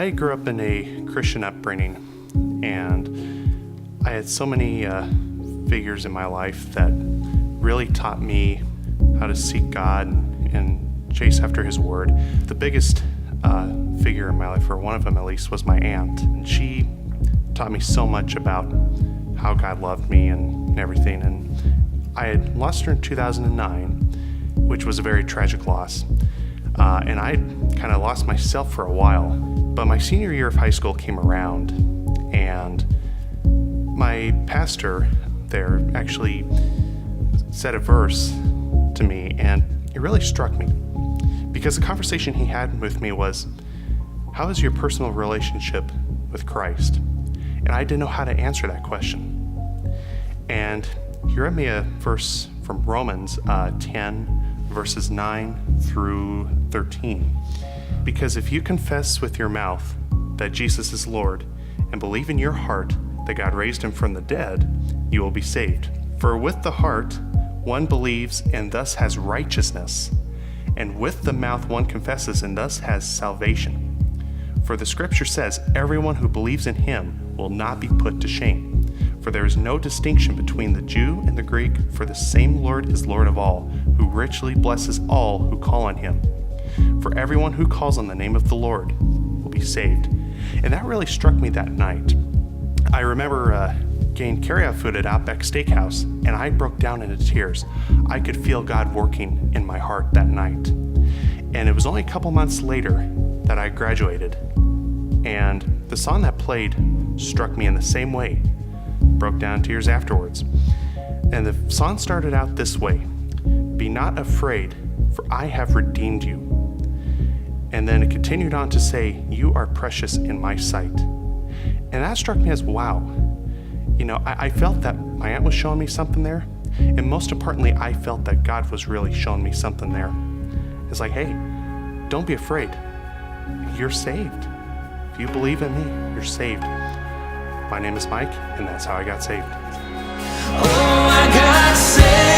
I grew up in a Christian upbringing, and I had so many figures in my life that really taught me how to seek God and chase after His Word. The biggest figure in my life, or one of them at least, was my aunt. And she taught me so much about how God loved me and everything. And I had lost her in 2009, which was a very tragic loss. And I kind of lost myself for a while. But my senior year of high school came around, and my pastor there actually said a verse to me, and it really struck me. Because the conversation he had with me was, how is your personal relationship with Christ? And I didn't know how to answer that question. And he read me a verse from Romans 10, verses 9 through 13. Because if you confess with your mouth that Jesus is Lord and believe in your heart that God raised him from the dead, you will be saved. For with the heart one believes and thus has righteousness, and with the mouth one confesses and thus has salvation. For the scripture says, everyone who believes in him will not be put to shame. For there is no distinction between the Jew and the Greek, for the same Lord is Lord of all, who richly blesses all who call on him. For everyone who calls on the name of the Lord will be saved. And that really struck me that night. I remember getting carryout food at Outback Steakhouse, and I broke down into tears. I could feel God working in my heart that night. And it was only a couple months later that I graduated. And the song that played struck me in the same way. Broke down in tears afterwards. And the song started out this way: be not afraid, for I have redeemed you. And then it continued on to say, you are precious in my sight. And that struck me as, wow. You know, I felt that my aunt was showing me something there. And most importantly, I felt that God was really showing me something there. It's like, hey, don't be afraid. You're saved. If you believe in me, you're saved. My name is Mike, and that's how I got saved. Oh, I got saved.